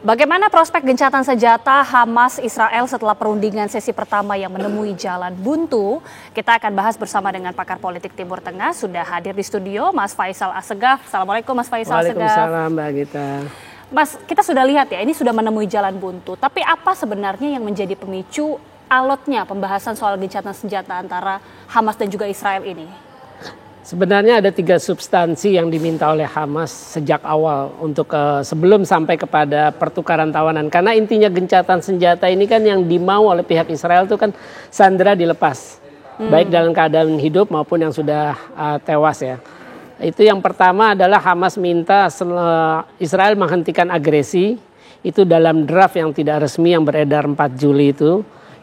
Bagaimana prospek gencatan senjata Hamas Israel setelah perundingan sesi pertama yang menemui jalan buntu? Kita akan bahas bersama dengan pakar politik Timur Tengah. Sudah hadir di studio Mas Faisal Assegaf. Assalamualaikum Mas Faisal Assegaf. Waalaikumsalam Mbak Gita. Mas, kita sudah lihat ya, ini sudah menemui jalan buntu. Tapi apa sebenarnya yang menjadi pemicu alotnya pembahasan soal gencatan senjata antara Hamas dan juga Israel ini? Sebenarnya ada 3 substansi yang diminta oleh Hamas sejak awal untuk sebelum sampai kepada pertukaran tawanan. Karena intinya gencatan senjata ini kan yang dimau oleh pihak Israel itu kan sandera dilepas. Baik dalam keadaan hidup maupun yang sudah tewas ya. Itu yang pertama adalah Hamas minta Israel menghentikan agresi. Itu dalam draft yang tidak resmi yang beredar 4 Juli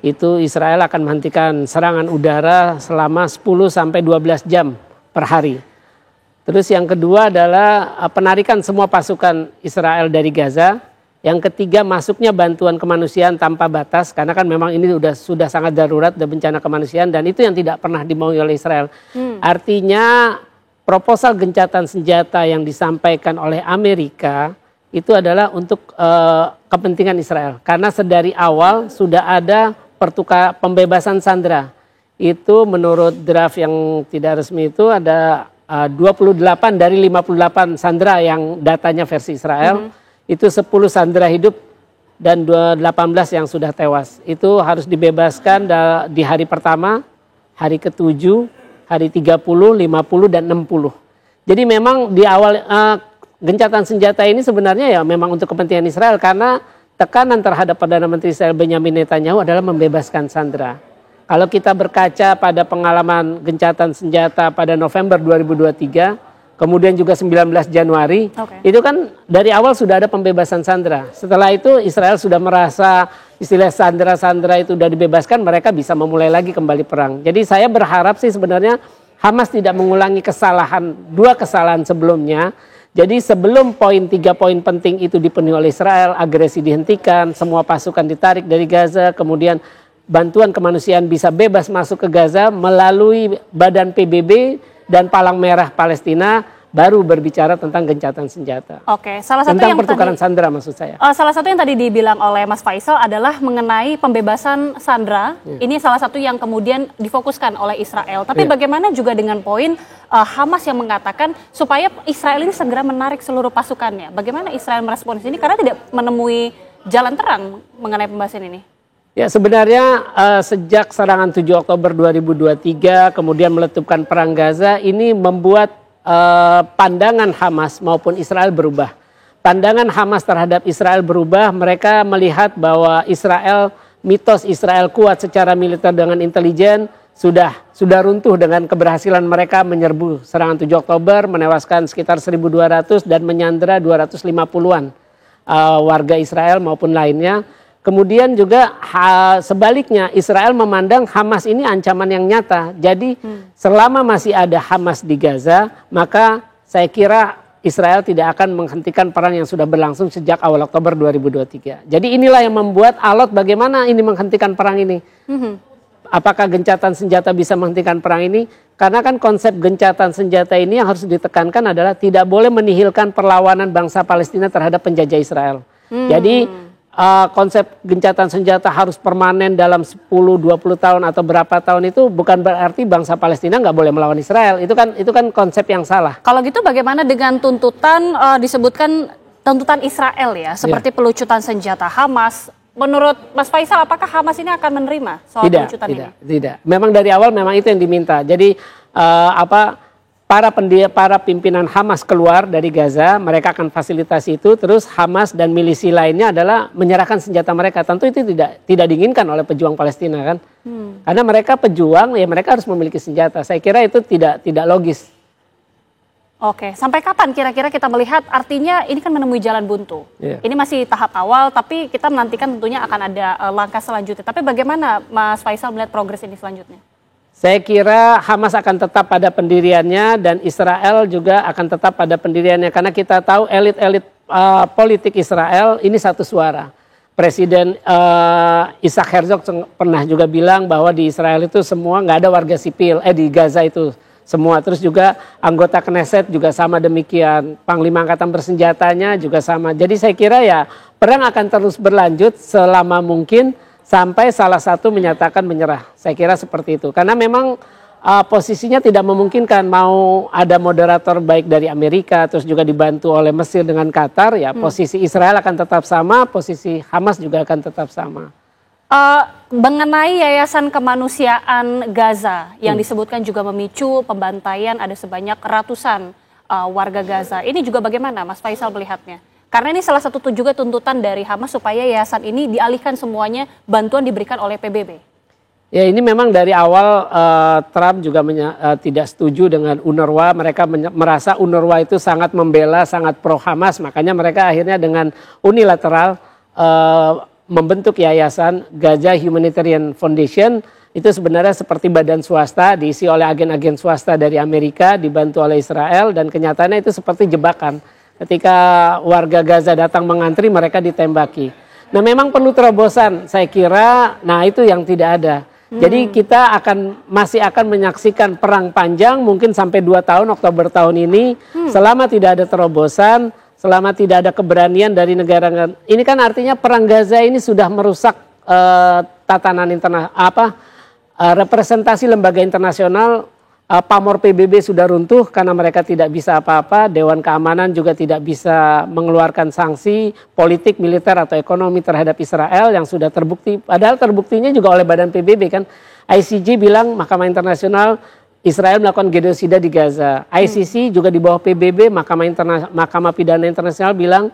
itu Israel akan menghentikan serangan udara selama 10 sampai 12 jam per hari. Terus yang kedua adalah penarikan semua pasukan Israel dari Gaza. Yang ketiga masuknya bantuan kemanusiaan tanpa batas, karena kan memang ini sudah sangat darurat dan bencana kemanusiaan, dan itu yang tidak pernah dimaui oleh Israel. Artinya proposal gencatan senjata yang disampaikan oleh Amerika itu adalah untuk kepentingan Israel. Karena sedari awal sudah ada pembebasan sandera. Itu menurut draft yang tidak resmi itu ada 28 dari 58 sandera yang datanya versi Israel. Itu 10 sandera hidup dan 18 yang sudah tewas. Itu harus dibebaskan di hari pertama, hari ke-7, hari 30, 50 dan 60. Jadi memang di awal gencatan senjata ini sebenarnya ya memang untuk kepentingan Israel, karena tekanan terhadap Perdana Menteri Israel Benyamin Netanyahu adalah membebaskan sandera. Kalau kita berkaca pada pengalaman gencatan senjata pada November 2023, kemudian juga 19 Januari, itu kan dari awal sudah ada pembebasan sandera. Setelah itu Israel sudah merasa istilah sandera-sandera itu sudah dibebaskan, mereka bisa memulai lagi kembali perang. Jadi saya berharap sih sebenarnya Hamas tidak mengulangi dua kesalahan sebelumnya. Jadi sebelum 3 poin penting itu dipenuhi oleh Israel, agresi dihentikan, semua pasukan ditarik dari Gaza, kemudian bantuan kemanusiaan bisa bebas masuk ke Gaza melalui Badan PBB dan Palang Merah Palestina, baru berbicara tentang gencatan senjata. Oke, salah satu tentang yang pertukaran sandera maksud saya. Salah satu yang tadi dibilang oleh Mas Faisal adalah mengenai pembebasan sandera. Ini salah satu yang kemudian difokuskan oleh Israel. Tapi bagaimana juga dengan poin Hamas yang mengatakan supaya Israel ini segera menarik seluruh pasukannya. Bagaimana Israel merespons ini karena tidak menemui jalan terang mengenai pembahasan ini? Ya sebenarnya sejak serangan 7 Oktober 2023 kemudian meletupkan perang Gaza ini membuat pandangan Hamas maupun Israel berubah. Pandangan Hamas terhadap Israel berubah, mereka melihat bahwa mitos Israel kuat secara militer dengan intelijen sudah runtuh dengan keberhasilan mereka menyerbu serangan 7 Oktober, menewaskan sekitar 1.200 dan menyandera 250-an warga Israel maupun lainnya. Kemudian juga sebaliknya Israel memandang Hamas ini ancaman yang nyata. Jadi selama masih ada Hamas di Gaza, maka saya kira Israel tidak akan menghentikan perang yang sudah berlangsung sejak awal Oktober 2023. Jadi inilah yang membuat alot bagaimana ini menghentikan perang ini. Apakah gencatan senjata bisa menghentikan perang ini? Karena kan konsep gencatan senjata ini yang harus ditekankan adalah tidak boleh menihilkan perlawanan bangsa Palestina terhadap penjajah Israel. Jadi konsep gencatan senjata harus permanen dalam 10-20 tahun atau berapa tahun itu bukan berarti bangsa Palestina nggak boleh melawan Israel. Itu kan konsep yang salah. Kalau gitu bagaimana dengan tuntutan disebutkan tuntutan Israel ya, seperti pelucutan senjata Hamas? Menurut Mas Faisal, apakah Hamas ini akan menerima soal pelucutan ini? Tidak. Memang dari awal memang itu yang diminta. Jadi para pimpinan Hamas keluar dari Gaza, mereka akan fasilitasi itu, terus Hamas dan milisi lainnya adalah menyerahkan senjata mereka. Tentu itu tidak diinginkan oleh pejuang Palestina kan. Karena mereka pejuang, ya mereka harus memiliki senjata. Saya kira itu tidak logis. Oke, sampai kapan kira-kira kita melihat artinya ini kan menemui jalan buntu. Ini masih tahap awal, tapi kita menantikan tentunya akan ada langkah selanjutnya. Tapi bagaimana Mas Faisal melihat progres ini selanjutnya? Saya kira Hamas akan tetap pada pendiriannya dan Israel juga akan tetap pada pendiriannya. Karena kita tahu elit-elit politik Israel ini satu suara. Presiden Isaac Herzog pernah juga bilang bahwa di Israel itu semua nggak ada warga sipil, di Gaza itu semua. Terus juga anggota Knesset juga sama demikian. Panglima Angkatan Bersenjatanya juga sama. Jadi saya kira ya perang akan terus berlanjut selama mungkin sampai salah satu menyatakan menyerah. Saya kira seperti itu. Karena memang posisinya tidak memungkinkan, mau ada moderator baik dari Amerika terus juga dibantu oleh Mesir dengan Qatar, ya posisi Israel akan tetap sama, posisi Hamas juga akan tetap sama. Mengenai Yayasan Kemanusiaan Gaza yang disebutkan juga memicu pembantaian, ada sebanyak ratusan warga Gaza. Ini juga bagaimana Mas Faisal melihatnya? Karena ini salah satu juga tuntutan dari Hamas supaya yayasan ini dialihkan semuanya, bantuan diberikan oleh PBB. Ya, ini memang dari awal Trump juga tidak setuju dengan UNRWA. Mereka merasa UNRWA itu sangat membela, sangat pro Hamas. Makanya mereka akhirnya dengan unilateral membentuk yayasan Gaza Humanitarian Foundation. Itu sebenarnya seperti badan swasta, diisi oleh agen-agen swasta dari Amerika, dibantu oleh Israel, dan kenyataannya itu seperti jebakan. Ketika warga Gaza datang mengantri, mereka ditembaki. Nah, memang perlu terobosan, saya kira. Nah, itu yang tidak ada. Jadi kita masih akan menyaksikan perang panjang, mungkin sampai 2 tahun, Oktober tahun ini, selama tidak ada terobosan, selama tidak ada keberanian dari negara. Ini kan artinya perang Gaza ini sudah merusak tatanan representasi lembaga internasional. Pamor PBB sudah runtuh karena mereka tidak bisa apa-apa. Dewan Keamanan juga tidak bisa mengeluarkan sanksi politik, militer atau ekonomi terhadap Israel yang sudah terbukti. Padahal terbuktinya juga oleh badan PBB kan. ICJ bilang Mahkamah Internasional Israel melakukan genosida di Gaza. ICC juga di bawah PBB, Mahkamah Pidana Internasional bilang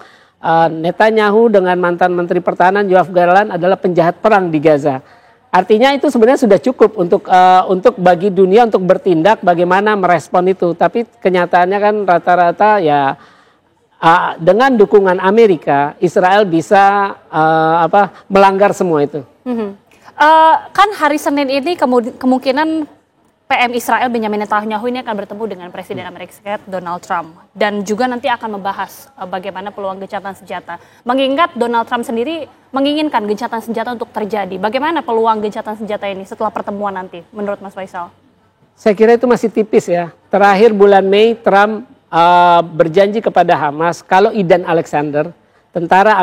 Netanyahu dengan mantan Menteri Pertahanan Yoav Gallant adalah penjahat perang di Gaza. Artinya itu sebenarnya sudah cukup untuk bagi dunia untuk bertindak bagaimana merespon itu. Tapi kenyataannya kan rata-rata ya dengan dukungan Amerika, Israel bisa melanggar semua itu. Kan hari Senin ini kemungkinan PM Israel Benjamin Netanyahu ini akan bertemu dengan Presiden Amerika Serikat Donald Trump. Dan juga nanti akan membahas bagaimana peluang gencatan senjata. Mengingat Donald Trump sendiri menginginkan gencatan senjata untuk terjadi. Bagaimana peluang gencatan senjata ini setelah pertemuan nanti menurut Mas Faisal? Saya kira itu masih tipis ya. Terakhir bulan Mei Trump berjanji kepada Hamas kalau Idan Alexander, tentara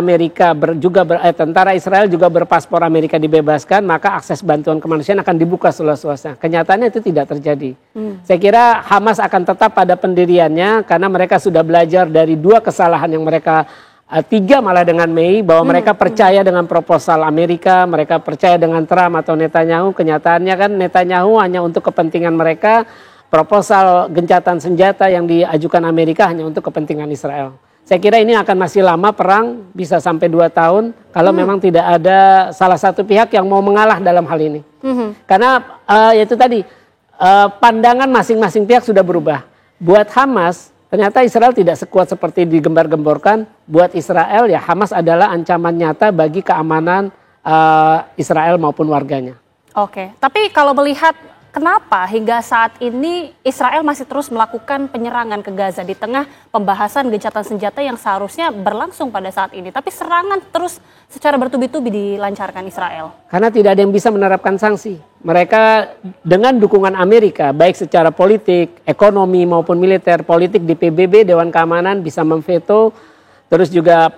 tentara Israel juga berpaspor Amerika dibebaskan, maka akses bantuan kemanusiaan akan dibuka seluas-luasnya. Kenyataannya itu tidak terjadi. Saya kira Hamas akan tetap pada pendiriannya karena mereka sudah belajar dari 2 kesalahan yang mereka 3 malah dengan Mei, bahwa mereka percaya dengan proposal Amerika, mereka percaya dengan Trump atau Netanyahu. Kenyataannya kan Netanyahu hanya untuk kepentingan mereka, proposal gencatan senjata yang diajukan Amerika hanya untuk kepentingan Israel. Saya kira ini akan masih lama perang, bisa sampai 2 tahun kalau memang tidak ada salah satu pihak yang mau mengalah dalam hal ini. Karena itu tadi pandangan masing-masing pihak sudah berubah. Buat Hamas ternyata Israel tidak sekuat seperti digembar-gemborkan. Buat Israel ya Hamas adalah ancaman nyata bagi keamanan Israel maupun warganya. Oke, tapi kalau melihat kenapa hingga saat ini Israel masih terus melakukan penyerangan ke Gaza di tengah pembahasan gencatan senjata yang seharusnya berlangsung pada saat ini. Tapi serangan terus secara bertubi-tubi dilancarkan Israel. Karena tidak ada yang bisa menerapkan sanksi. Mereka dengan dukungan Amerika, baik secara politik, ekonomi maupun militer, politik di PBB, Dewan Keamanan bisa memveto. Terus juga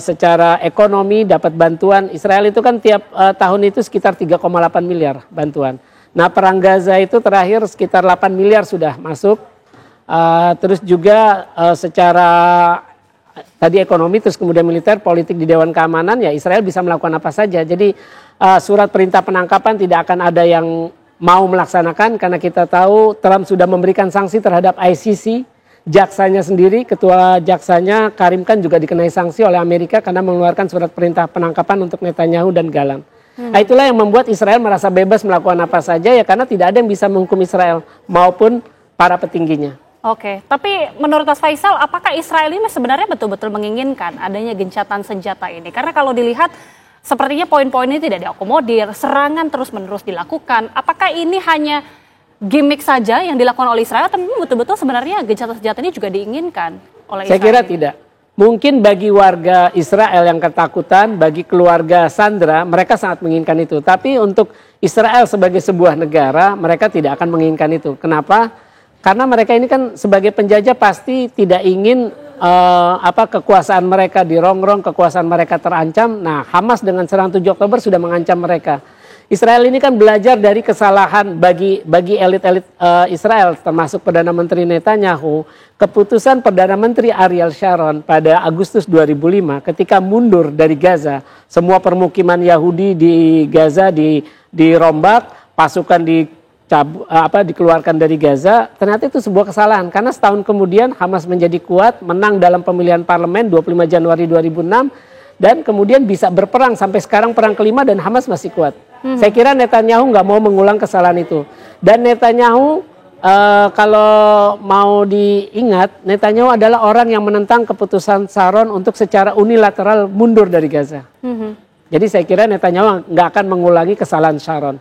secara ekonomi dapat bantuan. Israel itu kan tiap tahun itu sekitar 3,8 miliar bantuan. Nah, perang Gaza itu terakhir sekitar 8 miliar sudah masuk. Terus juga secara tadi ekonomi, terus kemudian militer, politik di Dewan Keamanan, ya Israel bisa melakukan apa saja. Jadi surat perintah penangkapan tidak akan ada yang mau melaksanakan karena kita tahu Trump sudah memberikan sanksi terhadap ICC. Jaksanya sendiri, ketua jaksanya Karim Khan juga dikenai sanksi oleh Amerika karena mengeluarkan surat perintah penangkapan untuk Netanyahu dan Gallant. Nah, itulah yang membuat Israel merasa bebas melakukan apa saja ya karena tidak ada yang bisa menghukum Israel maupun para petingginya. Oke, tapi menurut Mas Faisal apakah Israel ini sebenarnya betul-betul menginginkan adanya gencatan senjata ini? Karena kalau dilihat sepertinya poin-poin ini tidak diakomodir, serangan terus-menerus dilakukan. Apakah ini hanya gimmick saja yang dilakukan oleh Israel atau betul-betul sebenarnya gencatan senjata ini juga diinginkan oleh Israel? Saya kira tidak. Mungkin bagi warga Israel yang ketakutan, bagi keluarga Sandra, mereka sangat menginginkan itu. Tapi untuk Israel sebagai sebuah negara, mereka tidak akan menginginkan itu. Kenapa? Karena mereka ini kan sebagai penjajah pasti tidak ingin kekuasaan mereka dirongrong, kekuasaan mereka terancam. Nah, Hamas dengan serangan 7 Oktober sudah mengancam mereka. Israel ini kan belajar dari kesalahan bagi elit-elit Israel, termasuk Perdana Menteri Netanyahu. Keputusan Perdana Menteri Ariel Sharon pada Agustus 2005 ketika mundur dari Gaza, semua permukiman Yahudi di Gaza dirombak, pasukan dikeluarkan dari Gaza. Ternyata itu sebuah kesalahan karena setahun kemudian Hamas menjadi kuat, menang dalam pemilihan parlemen 25 Januari 2006 dan kemudian bisa berperang sampai sekarang perang kelima dan Hamas masih kuat. Saya kira Netanyahu nggak mau mengulang kesalahan itu. Dan Netanyahu kalau mau diingat, Netanyahu adalah orang yang menentang keputusan Sharon untuk secara unilateral mundur dari Gaza. Jadi saya kira Netanyahu nggak akan mengulangi kesalahan Sharon.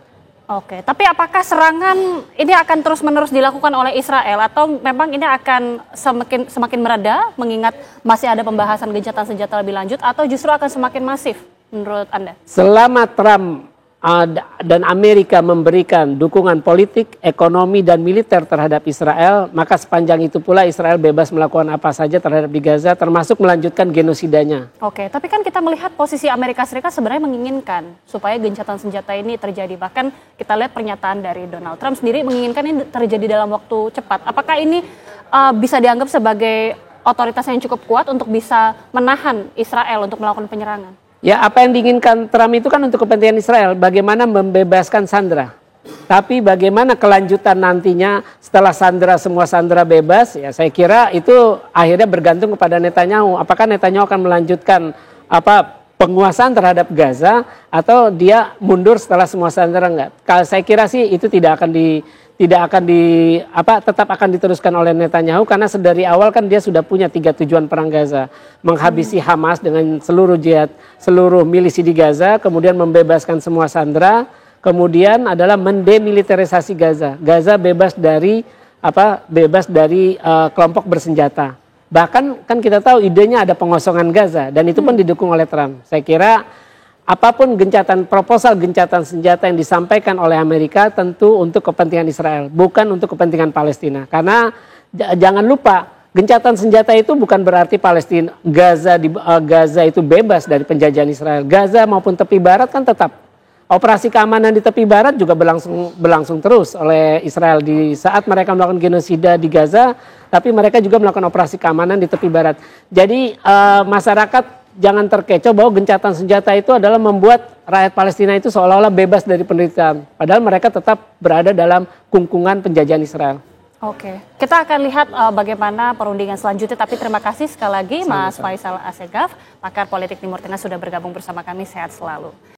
Oke, tapi apakah serangan ini akan terus-menerus dilakukan oleh Israel atau memang ini akan semakin mereda mengingat masih ada pembahasan gencatan senjata lebih lanjut atau justru akan semakin masif menurut Anda? Selama Trump dan Amerika memberikan dukungan politik, ekonomi, dan militer terhadap Israel, maka sepanjang itu pula Israel bebas melakukan apa saja terhadap di Gaza, termasuk melanjutkan genosidanya. Oke, tapi kan kita melihat posisi Amerika Serikat sebenarnya menginginkan supaya gencatan senjata ini terjadi. Bahkan kita lihat pernyataan dari Donald Trump sendiri menginginkan ini terjadi dalam waktu cepat. Apakah ini bisa dianggap sebagai otoritas yang cukup kuat untuk bisa menahan Israel untuk melakukan penyerangan? Ya, apa yang diinginkan Trump itu kan untuk kepentingan Israel, bagaimana membebaskan sandera. Tapi bagaimana kelanjutan nantinya setelah semua sandera bebas, ya saya kira itu akhirnya bergantung kepada Netanyahu. Apakah Netanyahu akan melanjutkan penguasaan terhadap Gaza atau dia mundur setelah semua sandera enggak? Kalau saya kira sih itu tetap akan diteruskan oleh Netanyahu karena sedari awal kan dia sudah punya 3 tujuan perang Gaza. Menghabisi Hamas dengan seluruh milisi di Gaza, kemudian membebaskan semua sandera, kemudian adalah mendemilitarisasi Gaza. Gaza bebas dari kelompok bersenjata. Bahkan kan kita tahu idenya ada pengosongan Gaza dan itu pun didukung oleh Trump. Saya kira apapun proposal gencatan senjata yang disampaikan oleh Amerika tentu untuk kepentingan Israel, bukan untuk kepentingan Palestina. Karena jangan lupa, gencatan senjata itu bukan berarti Palestina, Gaza itu bebas dari penjajahan Israel. Gaza maupun tepi barat kan tetap. Operasi keamanan di tepi barat juga berlangsung terus oleh Israel di saat mereka melakukan genosida di Gaza, tapi mereka juga melakukan operasi keamanan di tepi barat. Jadi masyarakat jangan terkecoh bahwa gencatan senjata itu adalah membuat rakyat Palestina itu seolah-olah bebas dari penderitaan. Padahal mereka tetap berada dalam kungkungan penjajahan Israel. Oke, kita akan lihat bagaimana perundingan selanjutnya. Tapi terima kasih sekali lagi Mas Faisal Assegaf, pakar politik Timur Tengah sudah bergabung bersama kami. Sehat selalu.